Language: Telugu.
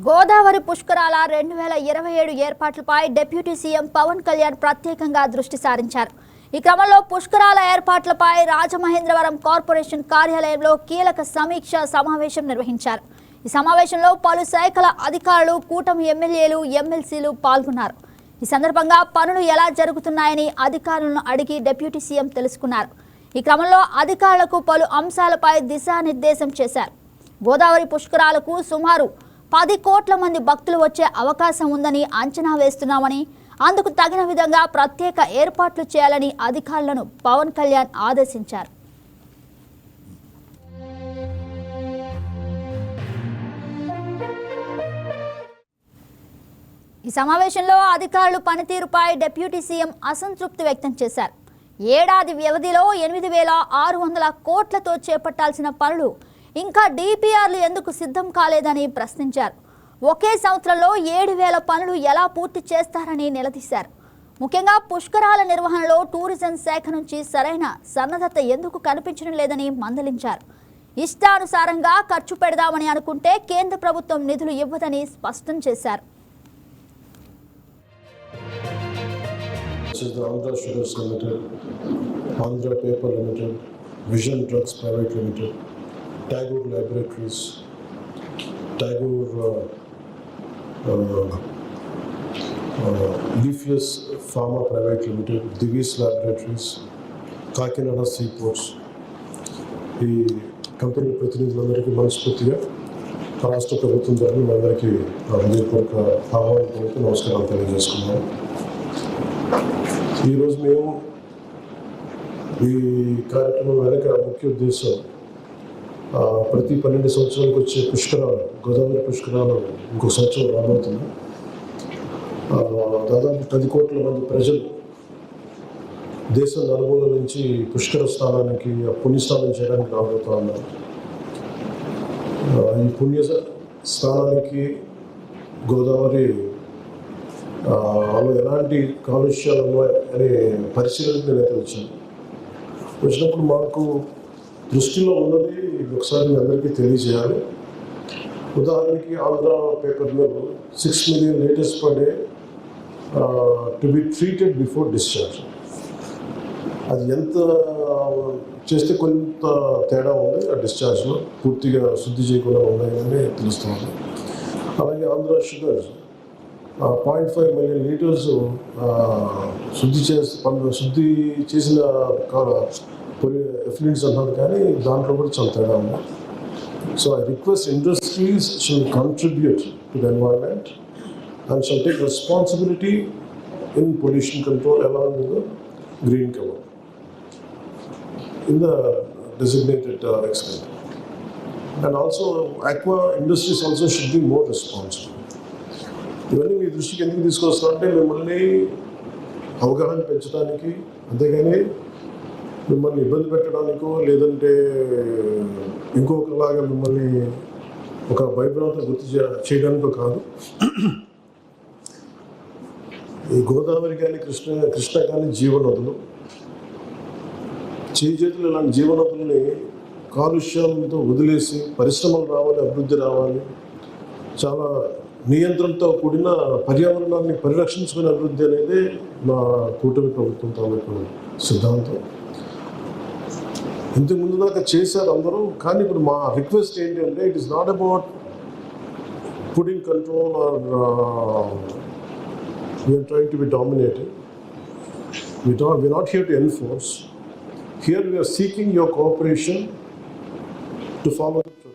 గోదావరి పుష్కరాల 2027 ఏర్పాట్లపై డిప్యూటీ సీఎం పవన్ కళ్యాణ్ ప్రత్యేకంగా దృష్టి సారించారు. ఈ క్రమంలో పుష్కరాల ఏర్పాట్లపై రాజమహేంద్రవరం కార్పొరేషన్ కార్యాలయంలో కీలక సమీక్ష సమావేశం నిర్వహించారు. ఈ సమావేశంలో పలు శాఖల అధికారులు, కూటమి ఎమ్మెల్యేలు, ఎమ్మెల్సీలు పాల్గొన్నారు. ఈ సందర్భంగా పనులు ఎలా జరుగుతున్నాయని అధికారులను అడిగి డిప్యూటీ సీఎం తెలుసుకున్నారు. ఈ క్రమంలో అధికారులకు పలు అంశాలపై దిశానిర్దేశం చేశారు. గోదావరి పుష్కరాలకు సుమారు 10 కోట్ల మంది భక్తులు వచ్చే అవకాశం ఉందని అంచనా వేస్తున్నామని, అందుకు తగిన విధంగా ప్రత్యేక ఏర్పాట్లు చేయాలని అధికారులను పవన్ కళ్యాణ్ ఆదేశించారు. ఈ సమావేశంలో అధికారుల పనితీరుపై డిప్యూటీ సీఎం అసంతృప్తి వ్యక్తం చేశారు. ఏడాది వ్యవధిలో 8,600 కోట్లతో చేపట్టాల్సిన పనులు ఇంకా డిపిఆర్లు ఎందుకు సిద్ధం కాలేదని ప్రశ్నించారు. ఒకే సంవత్సరంలో 7,000 పనులు ఎలా పూర్తి చేస్తారని నిలదీశారు. ముఖ్యంగా పుష్కరాల నిర్వహణలో టూరిజం శాఖ నుంచి సరైన సన్నద్ధత ఎందుకు కనిపించడం లేదని మందలించారు. ఇష్టానుసారంగా ఖర్చు పెడదామని అనుకుంటే కేంద్ర ప్రభుత్వం నిధులు ఇవ్వదని స్పష్టం చేశారు. Andhra Sugars Limited, Andhra Paper Limited, Vision Drugs Private Limited, Tagore Laboratories, Tagore Leafius Pharma Private Limited, Divis Laboratories, Kakinada Seaports. ఈ కంపెనీ ప్రతినిధులందరికీ మనస్ఫూర్తిగా రాష్ట్ర ప్రభుత్వం ద్వారా మీ అందరికీ హృదయపూర్వక ఆహ్వానించడానికి నమస్కారాలు తెలియజేసుకున్నాను. ఈరోజు మేము ఈ కార్యక్రమం వెనక ముఖ్య ఉద్దేశం ప్రతి 12 సంవత్సరాలకు వచ్చే పుష్కరాలు, గోదావరి పుష్కరాలు ఇంకో సంవత్సరం రాబోతున్నాయి. దాదాపు 10 కోట్ల మంది ప్రజలు దేశం నలుమూల నుంచి పుష్కర స్థానానికి, పుణ్యస్నానం చేయడానికి రాబోతూ ఉన్నారు. ఈ పుణ్య స్థానానికి గోదావరి ఎలాంటి కాలుష్యాలు ఉన్నాయనే పరిశీలనకు నేనైతే వచ్చాను. వచ్చినప్పుడు మాకు దృష్టిలో ఉన్నది ఒకసారి మీ అందరికీ తెలియజేయాలి. ఉదాహరణకి ఆంధ్ర పేపర్లో 6 million litres per day to be treated before discharge. అది ఎంత చేస్తే కొంత తేడా ఉంది ఆ డిశ్చార్జ్లో, పూర్తిగా శుద్ధి చేయకుండా ఉన్నాయని తెలుస్తుంది. అలాగే ఆంధ్ర షుగర్స్ 0.5 మిలియన్ లీటర్స్ శుద్ధి చేసిన ఎఫ్లూయెంట్స్ అన్నారు, కానీ దాంట్లో కూడా చాలా తేడా ఉంది. So I request industries should contribute to the environment and should take responsibility in pollution control along with the green cover in the designated extent. And also aqua industries also should be more responsible. ఇవన్నీ మీ దృష్టికి ఎందుకు తీసుకొస్తారంటే మిమ్మల్ని అవగాహన పెంచడానికి, అంతేగాని మిమ్మల్ని ఇబ్బంది పెట్టడానికో లేదంటే ఇంకొకలాగా మిమ్మల్ని ఒక భయభ్రాంతి గుర్తు చేయడానికో కాదు. ఈ గోదావరి కానీ కృష్ణ కానీ జీవనదులు, చేతులు ఇలాంటి జీవనదుల్ని కాలుష్యాలతో వదిలేసి పరిశ్రమలు రావాలి, అభివృద్ధి రావాలి, చాలా నియంత్రణతో కూడిన పర్యావరణాన్ని పరిరక్షించుకునే అభివృద్ధి అనేది మా కూటమి ప్రభుత్వం తాలూకు సిద్ధాంతం. ఇంతకు ముందు దాకా చేశారు అందరూ, కానీ ఇప్పుడు మా రిక్వెస్ట్ ఏంటంటే it is not about putting control or we're trying to be dominated. We're not here to enforce. Here we are seeking your cooperation to follow the